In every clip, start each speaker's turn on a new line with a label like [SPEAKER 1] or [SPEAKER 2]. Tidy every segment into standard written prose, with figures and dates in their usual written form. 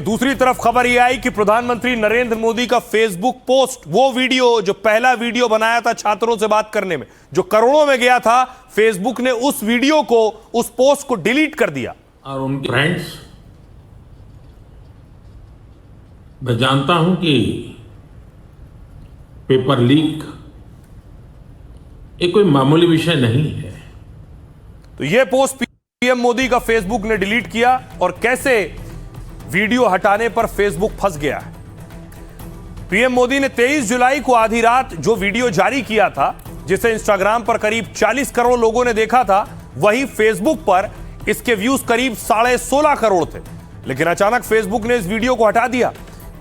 [SPEAKER 1] दूसरी तरफ खबर यह आई कि प्रधानमंत्री नरेंद्र मोदी का फेसबुक पोस्ट, वो वीडियो जो पहला वीडियो बनाया था छात्रों से बात करने में, जो करोड़ों में गया था, फेसबुक ने उस वीडियो को, उस पोस्ट को डिलीट कर दिया।
[SPEAKER 2] और उनके फ्रेंड्स, मैं जानता हूं कि पेपर लीक ये कोई मामूली विषय नहीं है।
[SPEAKER 1] तो यह पोस्ट पीएम मोदी का फेसबुक ने डिलीट किया और कैसे वीडियो हटाने पर फेसबुक फंस गया है। पीएम मोदी ने 23 जुलाई को आधी रात जो वीडियो जारी किया था, जिसे इंस्टाग्राम पर करीब 40 करोड़ लोगों ने देखा था, वही फेसबुक पर इसके व्यूज करीब 16.5 करोड़ थे। लेकिन अचानक फेसबुक ने इस वीडियो को हटा दिया।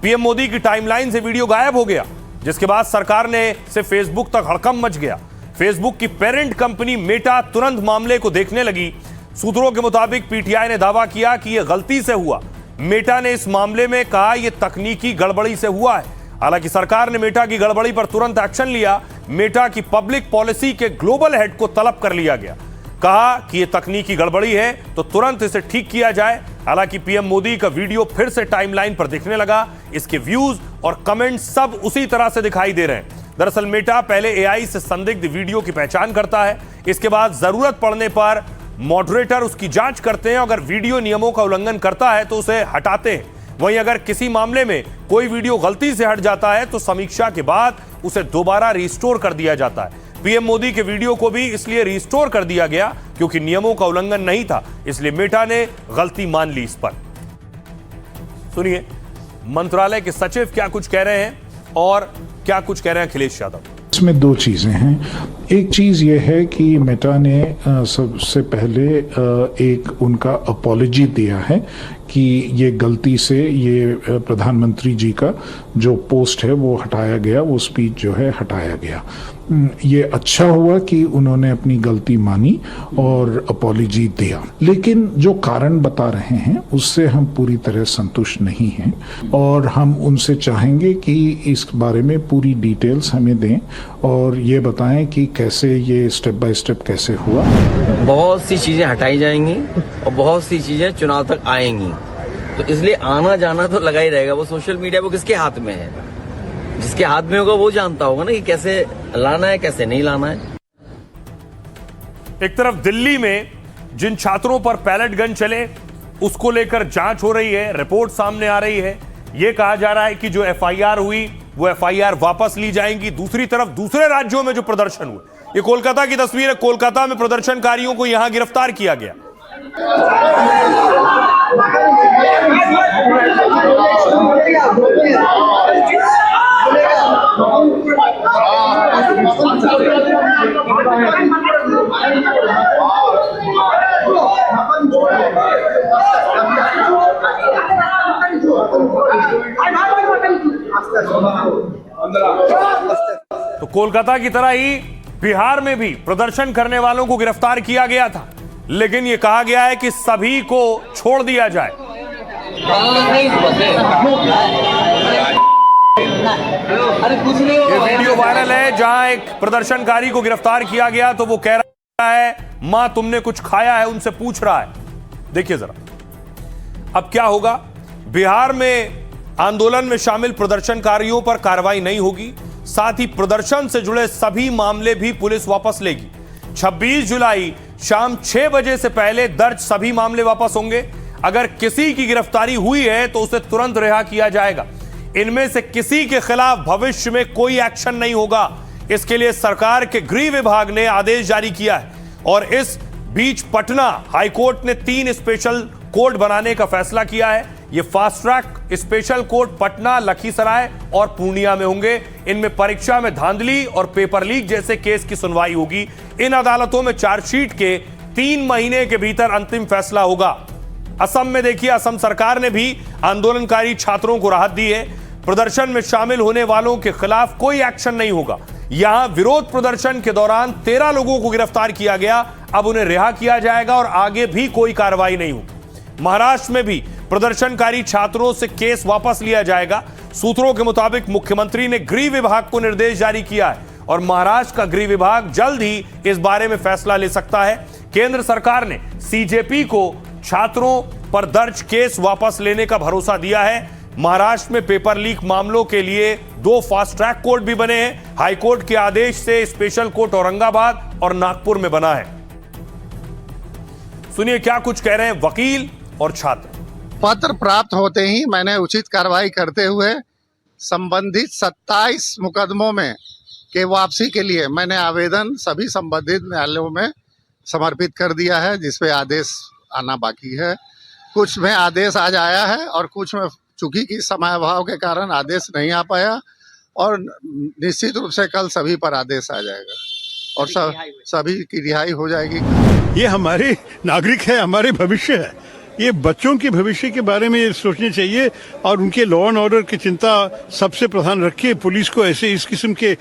[SPEAKER 1] पीएम मोदी की टाइमलाइन से वीडियो गायब हो गया, जिसके बाद सरकार ने से फेसबुक तक हड़कंप मच गया। फेसबुक की पेरेंट कंपनी मेटा तुरंत मामले को देखने लगी। सूत्रों के मुताबिक पीटीआई ने दावा किया कि यह गलती से हुआ। मेटा ने इस मामले में कहा यह तकनीकी गड़बड़ी से हुआ है। हालांकि सरकार ने मेटा की गड़बड़ी पर तुरंत एक्शन लिया। मेटा की पब्लिक पॉलिसी के ग्लोबल हेड को तलब कर लिया गया। कहा कि यह तकनीकी गड़बड़ी है तो तुरंत इसे ठीक किया जाए। हालांकि पीएम मोदी का वीडियो फिर से टाइमलाइन पर दिखने लगा। इसके व्यूज और कमेंट सब उसी तरह से दिखाई दे रहे हैं। दरअसल मेटा पहले एआई से संदिग्ध वीडियो की पहचान करता है। इसके बाद जरूरत पड़ने पर मॉडरेटर उसकी जांच करते हैं। अगर वीडियो नियमों का उल्लंघन करता है तो उसे हटाते हैं। वहीं अगर किसी मामले में कोई वीडियो गलती से हट जाता है तो समीक्षा के बाद उसे दोबारा रिस्टोर कर दिया जाता है। पीएम मोदी के वीडियो को भी इसलिए रिस्टोर कर दिया गया क्योंकि नियमों का उल्लंघन नहीं था, इसलिए मेटा ने गलती मान ली इस पर। सुनिए मंत्रालय के सचिव क्या कुछ कह रहे हैं और क्या कुछ कह रहे हैं अखिलेश यादव।
[SPEAKER 3] इसमें दो चीज़ें हैं। एक चीज़ ये है कि मेटा ने सबसे पहले एक उनका अपॉलॉजी दिया है कि ये गलती से ये प्रधानमंत्री जी का जो पोस्ट है वो हटाया गया, वो स्पीच जो है हटाया गया। ये अच्छा हुआ कि उन्होंने अपनी गलती मानी और अपॉलॉजी दिया। लेकिन जो कारण बता रहे हैं उससे हम पूरी तरह संतुष्ट नहीं हैं और हम उनसे चाहेंगे कि इस बारे में पूरी डिटेल्स हमें दें और ये बताएं कि कैसे ये स्टेप बाय स्टेप कैसे हुआ।
[SPEAKER 4] बहुत सी चीजें हटाई जाएंगी और बहुत सी चीजें चुनाव तक आएंगी, तो इसलिए आना जाना तो लगा ही रहेगा। वो सोशल मीडिया वो किसके हाथ में है? जिसके हाथ में होगा वो जानता होगा ना कि कैसे लाना है कैसे नहीं लाना है।
[SPEAKER 1] एक तरफ दिल्ली में जिन छात्रों पर पैलेट गन चले उसको लेकर जांच हो रही है, रिपोर्ट सामने आ रही है। यह कहा जा रहा है कि जो एफआईआर हुई वो एफआईआर वापस ली जाएंगी। दूसरी तरफ दूसरे राज्यों में जो प्रदर्शन हुए, ये कोलकाता की तस्वीर है। कोलकाता में प्रदर्शनकारियों को यहां गिरफ्तार किया गया। तो कोलकाता की तरह ही बिहार में भी प्रदर्शन करने वालों को गिरफ्तार किया गया था, लेकिन यह कहा गया है कि सभी को छोड़ दिया जाए। ये वीडियो वायरल है जहां एक प्रदर्शनकारी को गिरफ्तार किया गया तो वो कह रहा है मां तुमने कुछ खाया है, उनसे पूछ रहा है। देखिए जरा अब क्या होगा। बिहार में आंदोलन में शामिल प्रदर्शनकारियों पर कार्रवाई नहीं होगी, साथ ही प्रदर्शन से जुड़े सभी मामले भी पुलिस वापस लेगी। 26 जुलाई शाम 6 बजे से पहले दर्ज सभी मामले वापस होंगे। अगर किसी की गिरफ्तारी हुई है तो उसे तुरंत रिहा किया जाएगा। इनमें से किसी के खिलाफ भविष्य में कोई एक्शन नहीं होगा। इसके लिए सरकार के गृह विभाग ने आदेश जारी किया है और इस बीच पटना हाईकोर्ट ने 3 स्पेशल कोर्ट बनाने का फैसला किया है। ये fast track special court Patna, Lakhisarai और पूर्णिया में होंगे। इनमें परीक्षा में धांधली और पेपर लीक जैसे केस की सुनवाई होगी। इन अदालतों में चार्जशीट के 3 महीने के भीतर अंतिम फैसला होगा। असम में देखिए, असम सरकार ने भी आंदोलनकारी छात्रों को राहत दी है। प्रदर्शन में शामिल होने वालों के खिलाफ कोई एक्शन नहीं होगा। यहां विरोध प्रदर्शन के दौरान 13 लोगों को गिरफ्तार किया गया, अब उन्हें रिहा किया जाएगा और आगे भी कोई कार्रवाई नहीं होगी। महाराष्ट्र में भी प्रदर्शनकारी छात्रों से केस वापस लिया जाएगा। सूत्रों के मुताबिक मुख्यमंत्री ने गृह विभाग को निर्देश जारी किया है और महाराष्ट्र का गृह विभाग जल्द ही इस बारे में फैसला ले सकता है। केंद्र सरकार ने सीजेपी को छात्रों पर दर्ज केस वापस लेने का भरोसा दिया है। महाराष्ट्र में पेपर लीक मामलों के लिए 2 फास्ट ट्रैक कोर्ट भी बने हैं। हाईकोर्ट के आदेश से स्पेशल कोर्ट औरंगाबाद और नागपुर में बना है। सुनिए क्या कुछ कह रहे हैं वकील और छात्र।
[SPEAKER 5] पत्र प्राप्त होते ही मैंने उचित कार्रवाई करते हुए संबंधित 27 मुकदमों में के वापसी के लिए मैंने आवेदन सभी संबंधित न्यायालयों में समर्पित कर दिया है, जिसपे आदेश आना बाकी है। कुछ में आदेश आज आया है और कुछ में चूंकि कि समयाभाव के कारण आदेश नहीं आ पाया, और निश्चित रूप से कल सभी पर आदेश आ जाएगा और सभी की रिहाई हो जाएगी।
[SPEAKER 6] ये हमारे नागरिक है, हमारे भविष्य है। ये बच्चों के भविष्य के बारे में सोचने चाहिए और उनके लॉ एंड ऑर्डर की चिंता सबसे प्रधान रखिए। पुलिस को ऐसे इस किस्म के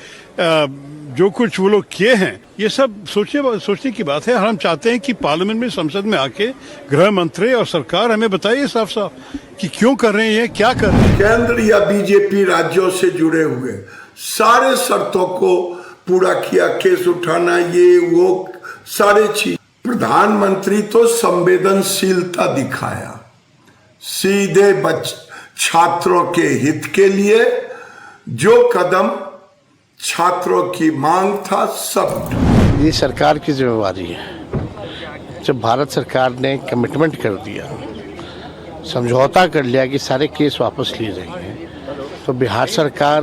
[SPEAKER 6] जो कुछ वो लोग किए हैं, ये सब सोचने की बात है। हम चाहते हैं कि पार्लियामेंट में, संसद में आके गृह मंत्री और सरकार हमें बताइए साफ साफ कि क्यों कर रहे हैं, क्या कर रहे हैं।
[SPEAKER 7] केंद्र या बीजेपी राज्यों से जुड़े हुए सारे शर्तों को पूरा किया, केस उठाना, ये वो सारे चीज। प्रधानमंत्री तो संवेदनशीलता दिखाया, सीधे छात्रों के हित के लिए जो कदम छात्रों की मांग था सब।
[SPEAKER 8] ये सरकार की जिम्मेवारी है। जब भारत सरकार ने कमिटमेंट कर दिया, समझौता कर लिया कि सारे केस वापस लिए जाएंगे, तो बिहार सरकार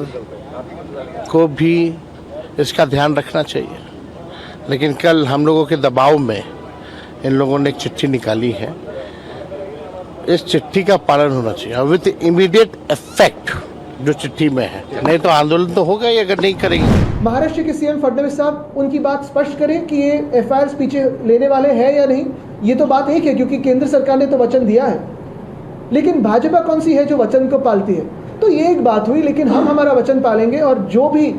[SPEAKER 8] को भी इसका ध्यान रखना चाहिए। लेकिन कल हम लोगों के दबाव में इन लोगों ने एक चिट्ठी निकाली है। इस चिट्ठी का पालन होना चाहिए और विद इमीडिएट इफेक्ट जो चिट्ठी में है, नहीं तो आंदोलन तो होगा ही अगर नहीं करेंगे।
[SPEAKER 9] महाराष्ट्र के सीएम फडणवीस साहब उनकी बात स्पष्ट करें कि ये एफआईआर पीछे लेने वाले हैं या नहीं। ये तो बात एक है क्योंकि केंद्र सरकार ने तो वचन दिया है, लेकिन भाजपा कौन सी है जो वचन को पालती है। तो ये एक बात हुई, लेकिन हम हमारा वचन पालेंगे और जो भी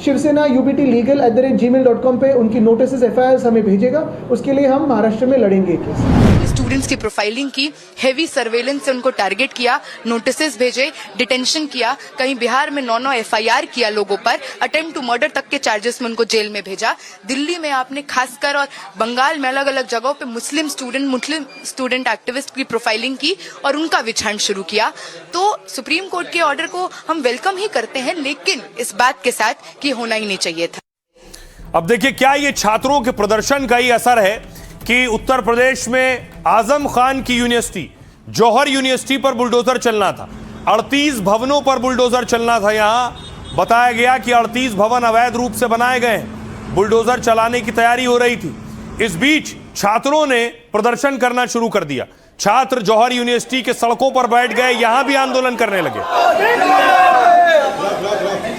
[SPEAKER 9] शिवसेना ubtlegal@gmail.com पे उनकी नोटिस एफआईआर हमें भेजेगा, उसके लिए हम महाराष्ट्र में लड़ेंगे केस।
[SPEAKER 10] स्टूडेंट्स की प्रोफाइलिंग की, हेवी सर्वेलेंस से उनको टारगेट किया, नोटिसेस भेजे, डिटेंशन किया, कहीं बिहार में 9 एफआईआर किया लोगों पर, अटेम्प्ट टू मर्डर तक के चार्जेस में उनको जेल में भेजा। दिल्ली में आपने खासकर और बंगाल में अलग अलग जगहों पे मुस्लिम स्टूडेंट एक्टिविस्ट की प्रोफाइलिंग की और उनका विछाण शुरू किया। तो सुप्रीम कोर्ट के ऑर्डर को हम वेलकम ही करते हैं, लेकिन इस बात के साथ कि होना ही नहीं चाहिए था।
[SPEAKER 1] अब देखिए क्या ये छात्रों के प्रदर्शन का ही असर है कि उत्तर प्रदेश में आजम खान की यूनिवर्सिटी, जौहर यूनिवर्सिटी पर बुलडोजर चलना था। 38 भवनों पर बुलडोजर चलना था। यहां बताया गया कि 38 भवन अवैध रूप से बनाए गए हैं, बुलडोजर चलाने की तैयारी हो रही थी। इस बीच छात्रों ने प्रदर्शन करना शुरू कर दिया। छात्र जौहर यूनिवर्सिटी के सड़कों पर बैठ गए, यहां भी आंदोलन करने लगे।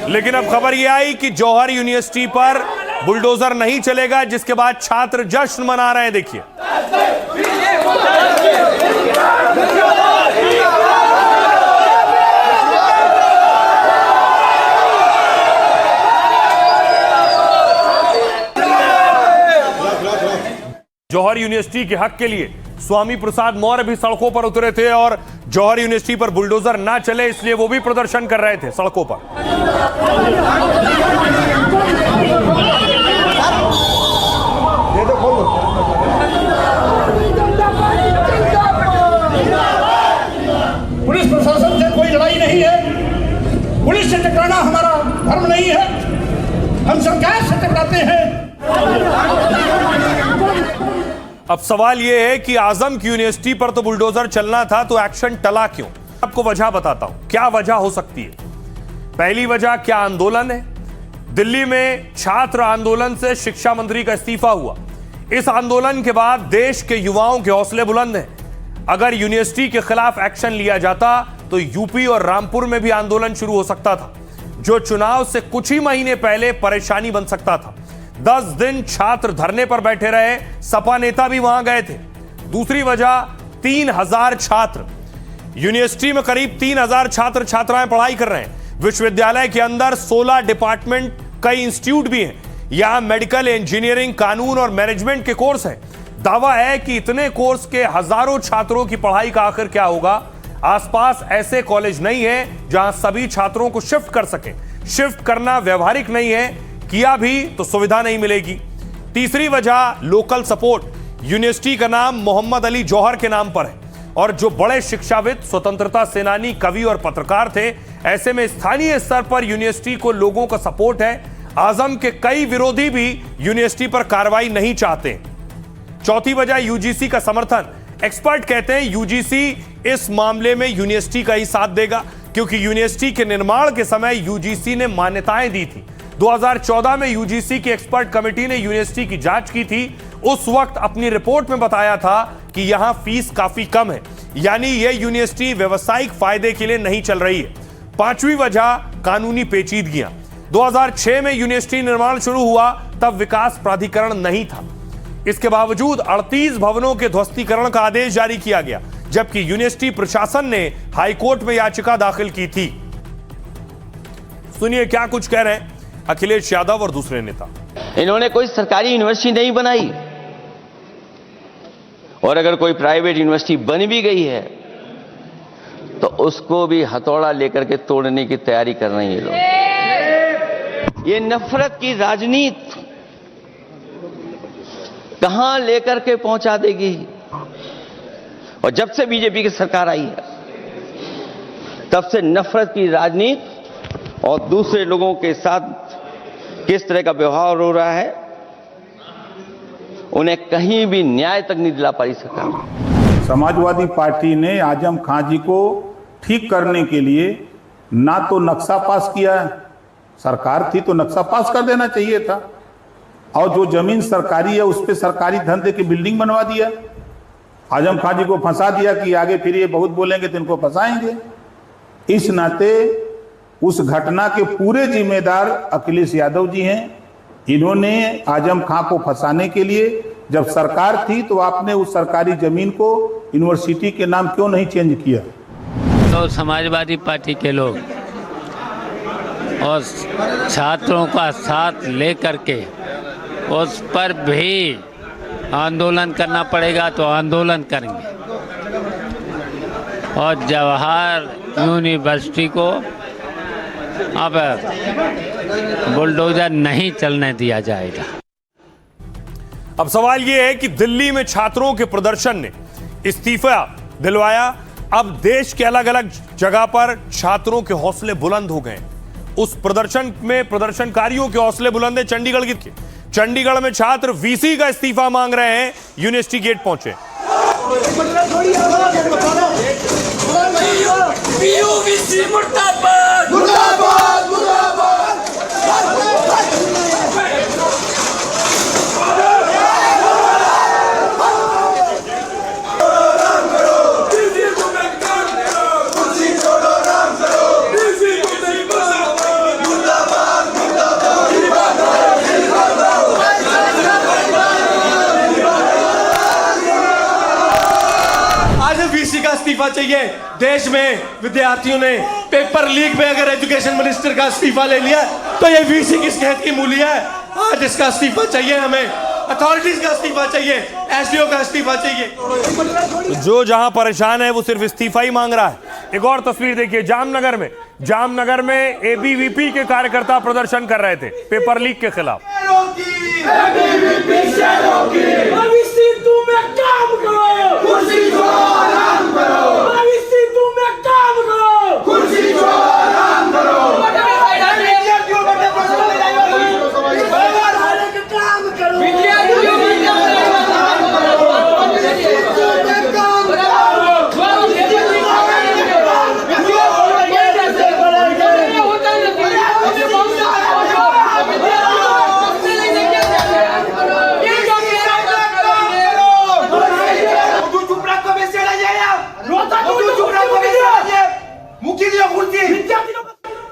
[SPEAKER 1] लेकिन अब खबर यह आई कि जौहर यूनिवर्सिटी पर बुलडोजर नहीं चलेगा, जिसके बाद छात्र जश्न मना रहे हैं। देखिए जौहर यूनिवर्सिटी के हक के लिए स्वामी प्रसाद मौर्य भी सड़कों पर उतरे थे और जौहर यूनिवर्सिटी पर बुलडोजर ना चले इसलिए वो भी प्रदर्शन कर रहे थे सड़कों पर।
[SPEAKER 11] पुलिस प्रशासन से कोई लड़ाई नहीं है, पुलिस से टकराना हमारा धर्म नहीं है, हम सरकार से टकराते हैं।
[SPEAKER 1] अब सवाल यह है कि आजम की यूनिवर्सिटी पर तो बुलडोजर चलना था, तो एक्शन टला क्यों? आपको वजह बताता हूं क्या वजह हो सकती है। पहली वजह क्या आंदोलन है। दिल्ली में छात्र आंदोलन से शिक्षा मंत्री का इस्तीफा हुआ। इस आंदोलन के बाद देश के युवाओं के हौसले बुलंद हैं। अगर यूनिवर्सिटी के खिलाफ एक्शन लिया जाता तो यूपी और रामपुर में भी आंदोलन शुरू हो सकता था, जो चुनाव से कुछ ही महीने पहले परेशानी बन सकता था। 10 दिन छात्र धरने पर बैठे रहे, सपा नेता भी वहां गए थे। दूसरी वजह 3000 छात्र, यूनिवर्सिटी में करीब 3000 छात्र छात्राएं पढ़ाई कर रहे हैं। विश्वविद्यालय के अंदर 16 डिपार्टमेंट, कई इंस्टीट्यूट भी हैं। यहां मेडिकल, इंजीनियरिंग, कानून और मैनेजमेंट के कोर्स हैं। दावा है कि इतने कोर्स के हजारों छात्रों की पढ़ाई का आखिर क्या होगा। आसपास ऐसे कॉलेज नहीं है जहां सभी छात्रों को शिफ्ट कर सके। शिफ्ट करना व्यवहारिक नहीं है, किया भी तो सुविधा नहीं मिलेगी। तीसरी वजह लोकल सपोर्ट, यूनिवर्सिटी का नाम मोहम्मद अली जौहर के नाम पर है और जो बड़े शिक्षाविद, स्वतंत्रता सेनानी, कवि और पत्रकार थे। ऐसे में स्थानीय स्तर पर यूनिवर्सिटी को लोगों का सपोर्ट है। आजम के कई विरोधी भी यूनिवर्सिटी पर कार्रवाई नहीं चाहते। चौथी वजह यूजीसी का समर्थन। एक्सपर्ट कहते हैं यूजीसी इस मामले में यूनिवर्सिटी का ही साथ देगा क्योंकि यूनिवर्सिटी के निर्माण के समय यूजीसी ने मान्यताएं दी थी। 2014 में यूजीसी की एक्सपर्ट कमेटी ने यूनिवर्सिटी की जांच की थी। उस वक्त अपनी रिपोर्ट में बताया था कि यहां फीस काफी कम है, यानी यह यूनिवर्सिटी व्यवसायिक फायदे के लिए नहीं चल रही है। पांचवी वजह कानूनी पेचीदगियां। 2006 में यूनिवर्सिटी निर्माण शुरू हुआ, तब विकास प्राधिकरण नहीं था। इसके बावजूद 38 भवनों के ध्वस्तीकरण का आदेश जारी किया गया, जबकि यूनिवर्सिटी प्रशासन ने हाईकोर्ट में याचिका दाखिल की थी। सुनिए क्या कुछ कह रहे हैं अखिलेश यादव और दूसरे नेता।
[SPEAKER 4] इन्होंने कोई सरकारी यूनिवर्सिटी नहीं बनाई, और अगर कोई प्राइवेट यूनिवर्सिटी बन भी गई है तो उसको भी हथौड़ा लेकर के तोड़ने की तैयारी कर रहे हैं ये लोग। ये नफरत की राजनीति कहां लेकर के पहुंचा देगी। और जब से बीजेपी की सरकार आई है तब से नफरत की राजनीति और दूसरे लोगों के साथ किस तरह का व्यवहार हो रहा है, उन्हें कहीं भी न्याय तक नहीं दिला पाई सरकार।
[SPEAKER 12] समाजवादी पार्टी ने आजम खां जी को ठीक करने के लिए ना तो नक्शा पास किया, सरकार थी तो नक्शा पास कर देना चाहिए था, और जो जमीन सरकारी है उस पर सरकारी धन दे के बिल्डिंग बनवा दिया। आजम खां जी को फंसा दिया कि आगे फिर ये बहुत बोलेंगे तो इनको फंसाएंगे। इस नाते उस घटना के पूरे जिम्मेदार अखिलेश यादव जी हैं। इन्होंने आजम खां को फंसाने के लिए, जब सरकार थी तो आपने उस सरकारी जमीन को यूनिवर्सिटी के नाम क्यों नहीं चेंज किया?
[SPEAKER 13] तो समाजवादी पार्टी के लोग और छात्रों का साथ लेकर के उस पर भी आंदोलन करना पड़ेगा तो आंदोलन करेंगे, और जवाहर यूनिवर्सिटी को अब बुलडोजर नहीं चलने दिया जाएगा।
[SPEAKER 1] अब सवाल यह है कि दिल्ली में छात्रों के प्रदर्शन ने इस्तीफा दिलवाया। अब देश के अलग अलग जगह पर छात्रों के हौसले बुलंद हो गए। उस प्रदर्शन में प्रदर्शनकारियों के हौसले बुलंद है। चंडीगढ़ में छात्र वीसी का इस्तीफा मांग रहे हैं, यूनिवर्सिटी गेट पहुंचे।
[SPEAKER 14] इस्तीफा चाहिए। देश में विद्यार्थियों ने पेपर लीक में अगर एजुकेशन मिनिस्टर का इस्तीफा ले लिया तो ये वीसी किस कहत की मूली है? आज इसका इस्तीफा चाहिए, हमें अथॉरिटीज का इस्तीफा चाहिए, एसडीओ का इस्तीफा चाहिए।
[SPEAKER 1] जो जहां परेशान है वो सिर्फ इस्तीफा ही मांग रहा है। एक और तस्वीर देखिए, जामनगर में एबीवीपी के कार्यकर्ता प्रदर्शन कर रहे थे पेपर लीक के खिलाफ।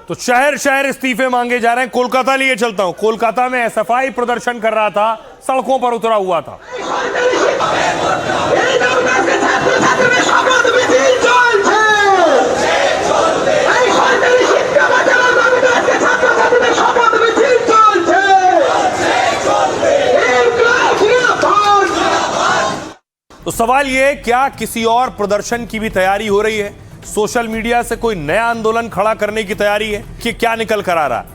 [SPEAKER 1] तो शहर शहर इस्तीफे मांगे जा रहे हैं। कोलकाता लिए चलता हूं। कोलकाता में एसएफआई प्रदर्शन कर रहा था, सड़कों पर उतरा हुआ था। तो सवाल ये, क्या किसी और प्रदर्शन की भी तैयारी हो रही है? सोशल मीडिया से कोई नया आंदोलन खड़ा करने की तैयारी है कि क्या निकल कर आ रहा है?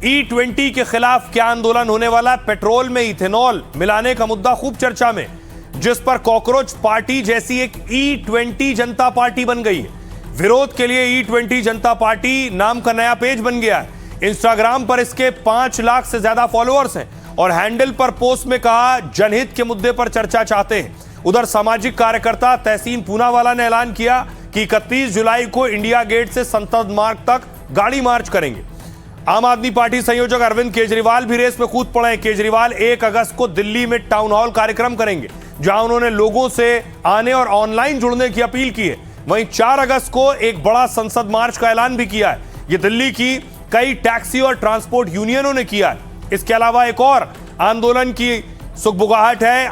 [SPEAKER 1] E20 के खिलाफ क्या आंदोलन होने वाला है? पेट्रोल में इथेनॉल मिलाने का मुद्दा खूब चर्चा में। जिस पर कॉकरोच पार्टी जैसी एक E20 जनता पार्टी बन गई है। विरोध के लिए E20 जनता पार्टी नाम का नया पेज बन गया है। इंस्टाग्राम पर इसके 5 लाख से ज्यादा फॉलोअर्स हैं और हैंडल पर पोस्ट में कहा जनहित के मुद्दे पर चर्चा चाहते हैं। उधर सामाजिक कार्यकर्ता तहसीन पूनावाला ने ऐलान किया कि 31 जुलाई को इंडिया गेट से संसद मार्ग तक गाड़ी मार्च करेंगे। आम आदमी पार्टी संयोजक अरविंद केजरीवाल भी रेस में कूद पड़े। केजरीवाल 1 अगस्त को दिल्ली में टाउन हॉल कार्यक्रम करेंगे, जहां उन्होंने लोगों से आने और ऑनलाइन जुड़ने की अपील की है। वहीं 4 अगस्त को एक बड़ा संसद मार्च का ऐलान भी किया है। यह दिल्ली की कई टैक्सी और ट्रांसपोर्ट यूनियनों ने किया है। इसके अलावा एक और आंदोलन की सुगबुगाहट है।